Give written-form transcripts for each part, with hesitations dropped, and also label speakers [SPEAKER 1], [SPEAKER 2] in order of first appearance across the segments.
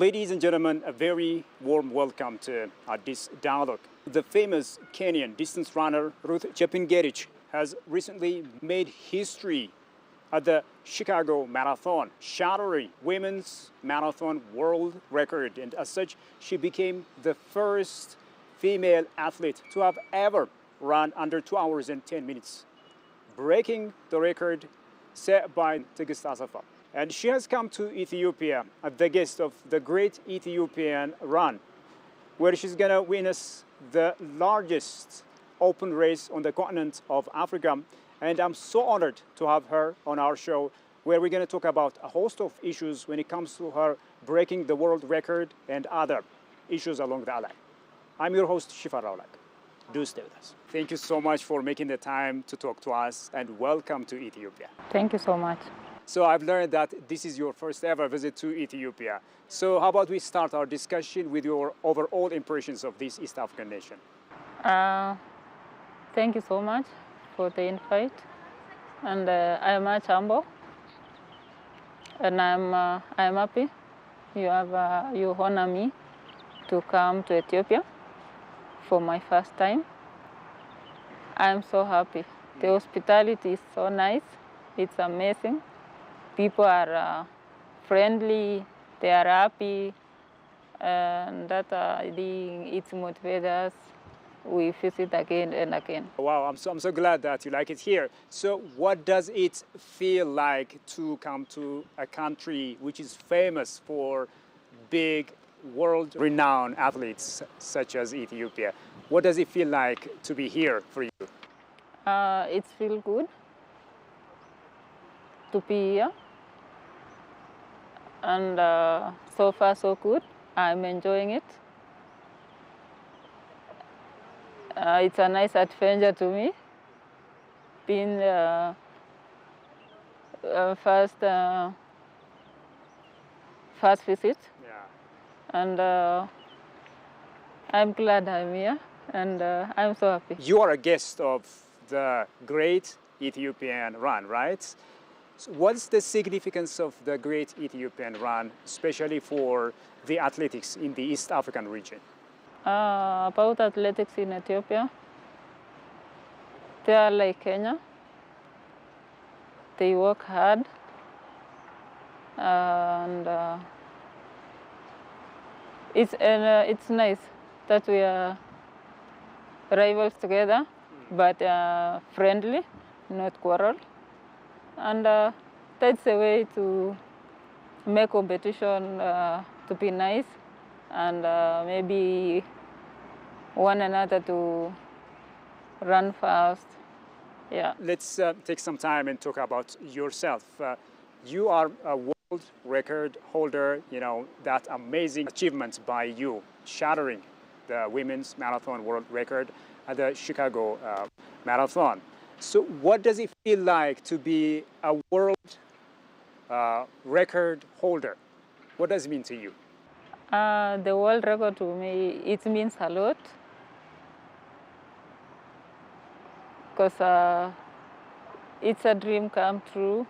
[SPEAKER 1] Ladies and gentlemen, a very warm welcome to this dialogue. The famous Kenyan distance runner Ruth has recently made history at the Chicago Marathon, shattering women's marathon world record. And as such, she became the first female athlete to have ever run under 2 hours and 10 minutes, breaking the record set by Tigist Asafa. And she has come to Ethiopia as the guest of the Great Ethiopian Run, where she's going to witness the largest open race on the continent of Africa. And I'm so honored to have her on our show, where we're going to talk about a host of issues when it comes to her breaking the world record and other issues along that line. I'm your host, Shifa Raulak. Do stay with us. Thank you so much for making the time to talk to us, and welcome to Ethiopia.
[SPEAKER 2] Thank you so much.
[SPEAKER 1] So I've learned that this is your first ever visit to Ethiopia. So how about we start our discussion with your overall impressions of this East African nation?
[SPEAKER 2] Thank you so much for the invite. And I am much humble. And I'm happy you honor me to come to Ethiopia for my first time. I'm so happy. The hospitality is so nice. It's amazing. People are friendly, they are happy, and that it motivates us. We visit again and again.
[SPEAKER 1] Wow, I'm so glad that you like it here. So what does it feel like to come to a country which is famous for big, world-renowned athletes such as Ethiopia? What does it feel like to be here for you?
[SPEAKER 2] It feels good to be here. And so far so good. I'm enjoying it. It's a nice adventure to me. Being first visit.
[SPEAKER 1] Yeah.
[SPEAKER 2] And I'm glad I'm here, and I'm so happy.
[SPEAKER 1] You are a guest of the Great Ethiopian Run, right? So what's the significance of the Great Ethiopian Run, especially for the athletics in the East African region?
[SPEAKER 2] About athletics in Ethiopia, they are like Kenya. They work hard, and it's nice that we are rivals together, but friendly, not quarrel. And that's a way to make competition to be nice, and maybe one another to run fast. Yeah.
[SPEAKER 1] Let's take some time and talk about yourself. You are a world record holder, that amazing achievement by you, shattering the women's marathon world record at the Chicago Marathon. So what does it feel like to be a world record holder? What does it mean to you?
[SPEAKER 2] The world record to me, it means a lot. Because it's a dream come true,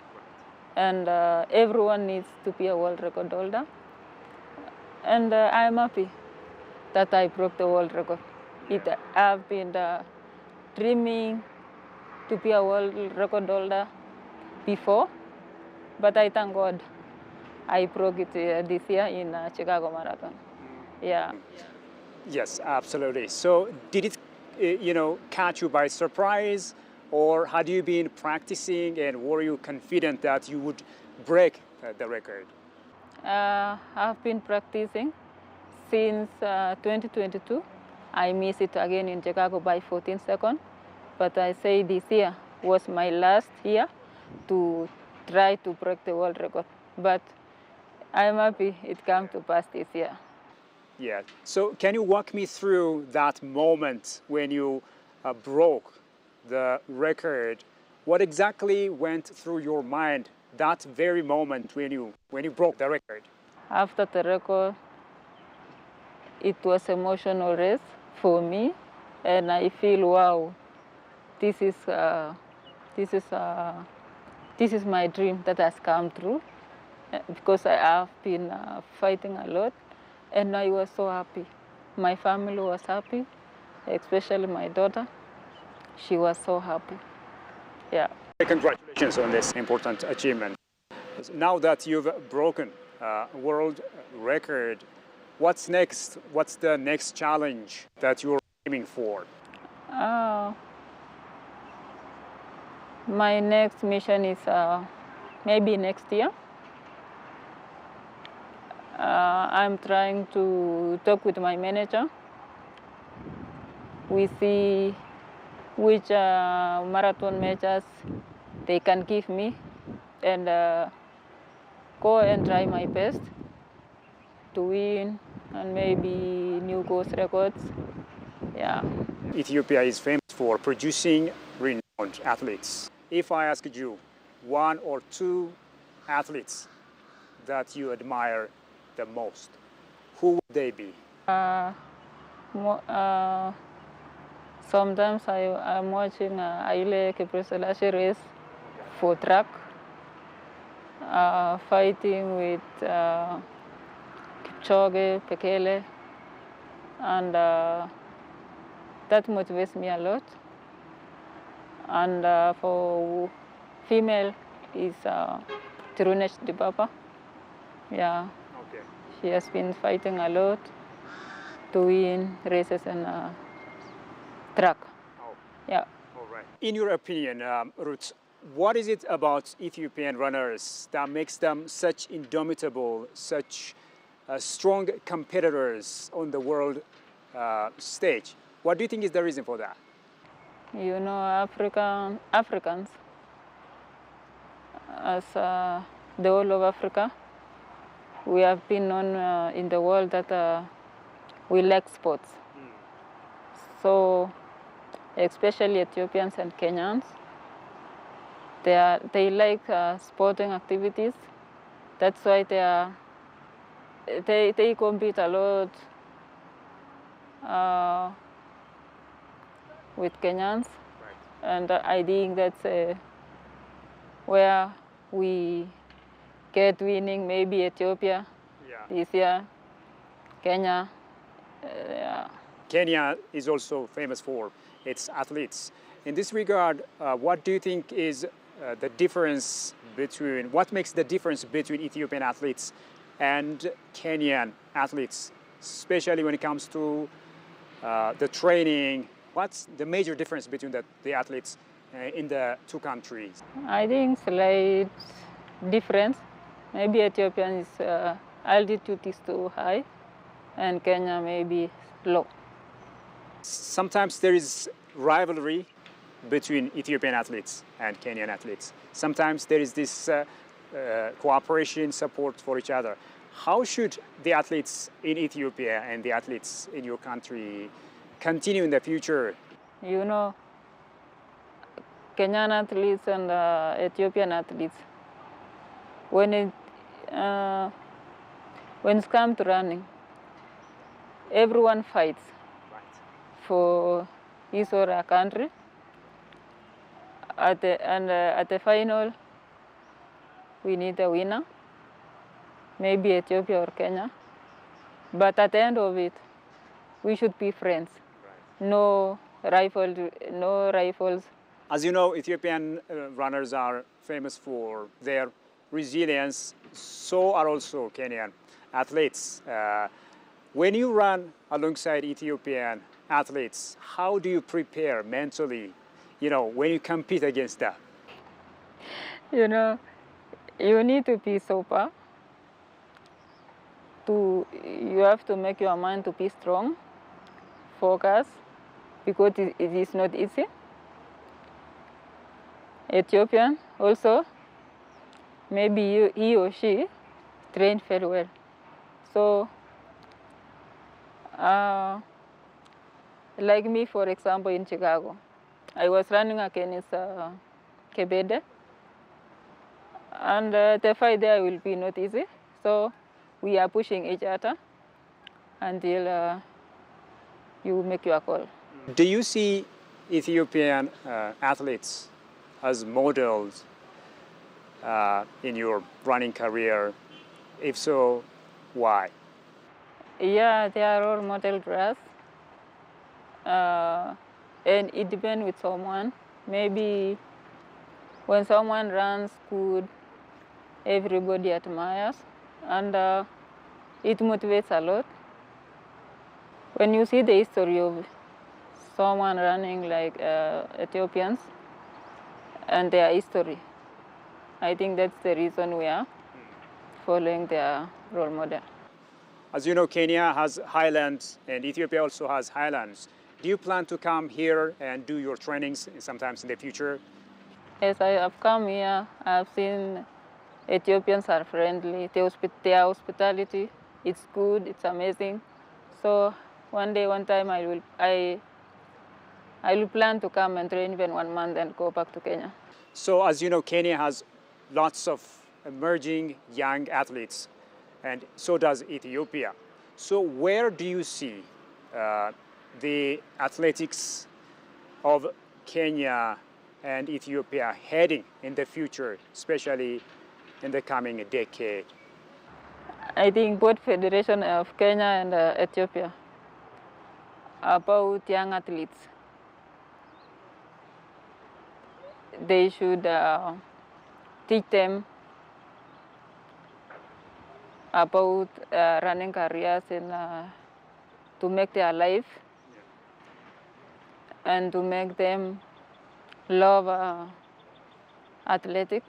[SPEAKER 2] and everyone needs to be a world record holder. And I'm happy that I broke the world record. I've been dreaming to be a world record holder before, but I thank God I broke it this year in Chicago Marathon. Yeah.
[SPEAKER 1] Yes, absolutely. So did it, catch you by surprise, or had you been practicing, and were you confident that you would break the record?
[SPEAKER 2] I've been practicing since 2022. I missed it again in Chicago by 14 seconds. But I say this year was my last year to try to break the world record. But I'm happy it came to pass this year.
[SPEAKER 1] Yeah. So can you walk me through that moment when you broke the record? What exactly went through your mind that very moment when you broke the record?
[SPEAKER 2] After the record, it was emotional race for me, and I feel wow. This is my dream that has come true, because I have been fighting a lot, and I was so happy. My family was happy, especially my daughter. She was so happy. Yeah.
[SPEAKER 1] Congratulations on this important achievement. Now that you've broken world record, what's next? What's the next challenge that you're aiming for?
[SPEAKER 2] My next mission is maybe next year. I'm trying to talk with my manager. We see which marathon matches they can give me, and go and try my best to win and maybe new course records. Yeah.
[SPEAKER 1] Ethiopia is famous for producing renowned athletes. If I asked you one or two athletes that you admire the most, who would they be?
[SPEAKER 2] Sometimes I'm watching Haile Gebrselassie race for track, fighting with Kipchoge, Bekele, and that motivates me a lot. And for female is Tirunesh Dibaba. Yeah.
[SPEAKER 1] Okay.
[SPEAKER 2] She has been fighting a lot to win races and track.
[SPEAKER 1] Oh.
[SPEAKER 2] Yeah.
[SPEAKER 1] All right. In your opinion, Ruth, what is it about Ethiopian runners that makes them such indomitable, such strong competitors on the world stage? What do you think is the reason for that?
[SPEAKER 2] You know, Africans, as the whole of Africa, we have been known in the world that we like sports. So, especially Ethiopians and Kenyans, they like sporting activities. That's why they compete a lot with Kenyans.
[SPEAKER 1] Right.
[SPEAKER 2] And I think that's where we get winning, maybe Ethiopia this year, Kenya. Yeah.
[SPEAKER 1] Kenya is also famous for its athletes. In this regard, what do you think is the difference between, what makes the difference between Ethiopian athletes and Kenyan athletes, especially when it comes to the training? What's the major difference between the athletes in the two countries?
[SPEAKER 2] I think slight difference. Maybe Ethiopian is altitude is too high, and Kenya maybe low.
[SPEAKER 1] Sometimes there is rivalry between Ethiopian athletes and Kenyan athletes. Sometimes there is this cooperation, support for each other. How should the athletes in Ethiopia and the athletes in your country continue in the future?
[SPEAKER 2] You know, Kenyan athletes and Ethiopian athletes, when it comes to running, everyone fights for his or her country. At the final, we need a winner, maybe Ethiopia or Kenya. But at the end of it, we should be friends. No rivals.
[SPEAKER 1] As you know, Ethiopian runners are famous for their resilience. So are also Kenyan athletes. When you run alongside Ethiopian athletes, how do you prepare mentally, when you compete against them?
[SPEAKER 2] You know, you need to be sober. You have to make your mind to be strong, focus, because it is not easy. Ethiopian also, maybe he or she trained very well. So, like me, for example, in Chicago, I was running against Kebede, and the fight there will be not easy. So we are pushing each other until you make your call.
[SPEAKER 1] Do you see Ethiopian athletes as models in your running career? If so, why?
[SPEAKER 2] Yeah, they are role model to us. And it depends with someone. Maybe when someone runs good, everybody admires, and it motivates a lot. When you see the history of someone running like Ethiopians and their history, I think that's the reason we are following their role model.
[SPEAKER 1] As you know, Kenya has highlands and Ethiopia also has highlands. Do you plan to come here and do your trainings sometimes in the future?
[SPEAKER 2] As I have come here, I've seen Ethiopians are friendly. Their hospitality, it's good, it's amazing. So one day, one time, I will plan to come and train even 1 month and go back to Kenya.
[SPEAKER 1] So as you know, Kenya has lots of emerging young athletes, and so does Ethiopia. So where do you see the athletics of Kenya and Ethiopia heading in the future, especially in the coming decade?
[SPEAKER 2] I think both Federation of Kenya and Ethiopia about young athletes. They should teach them about running careers and to make their life and to make them love athletics.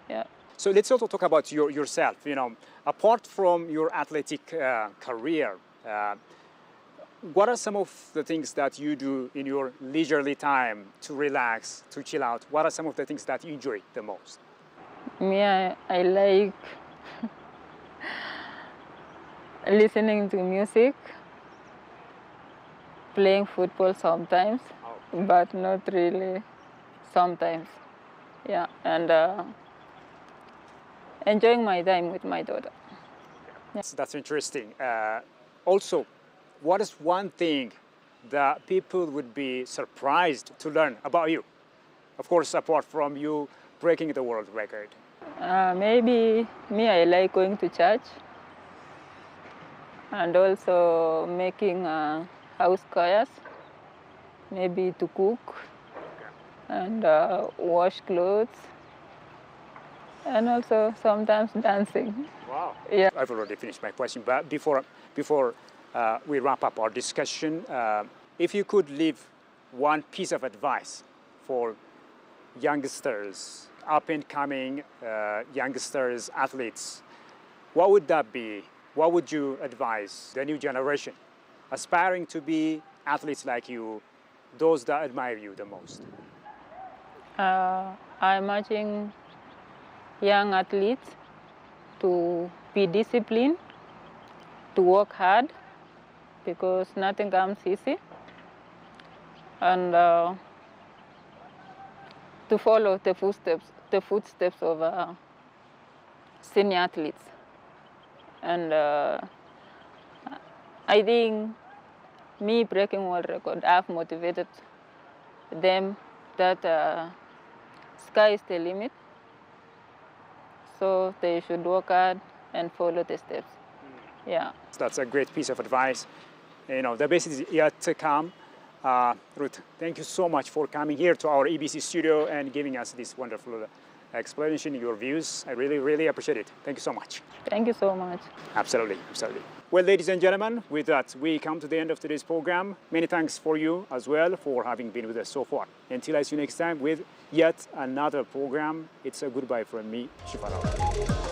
[SPEAKER 2] Yeah.
[SPEAKER 1] So let's also talk about yourself. You know, apart from your athletic career, what are some of the things that you do in your leisurely time to relax, to chill out? What are some of the things that you enjoy the most?
[SPEAKER 2] Me, I like listening to music, playing football sometimes, but not really sometimes. Yeah, and enjoying my time with my daughter. Yeah.
[SPEAKER 1] That's interesting. Also, what is one thing that people would be surprised to learn about you? Of course, apart from you breaking the world record.
[SPEAKER 2] Maybe me, I like going to church and also making house chores, maybe to cook and wash clothes, and also sometimes dancing.
[SPEAKER 1] Wow.
[SPEAKER 2] Yeah.
[SPEAKER 1] I've already finished my question, but before we wrap up our discussion, if you could leave one piece of advice for youngsters, up-and-coming youngsters, athletes, what would that be? What would you advise the new generation aspiring to be athletes like you, those that admire you the most?
[SPEAKER 2] I'm urging young athletes to be disciplined, to work hard, because nothing comes easy, and to follow the footsteps of senior athletes. And I think me breaking world record, I've motivated them that sky is the limit. So they should work hard and follow the steps. Yeah.
[SPEAKER 1] That's a great piece of advice. You know, the best is yet to come. Ruth, thank you so much for coming here to our EBC studio and giving us this wonderful explanation, your views. I really, really appreciate it. Thank you so much.
[SPEAKER 2] Thank you so much.
[SPEAKER 1] Absolutely, absolutely. Well, ladies and gentlemen, with that, we come to the end of today's program. Many thanks for you as well for having been with us so far. Until I see you next time with yet another program, it's a goodbye from me, Shifarao.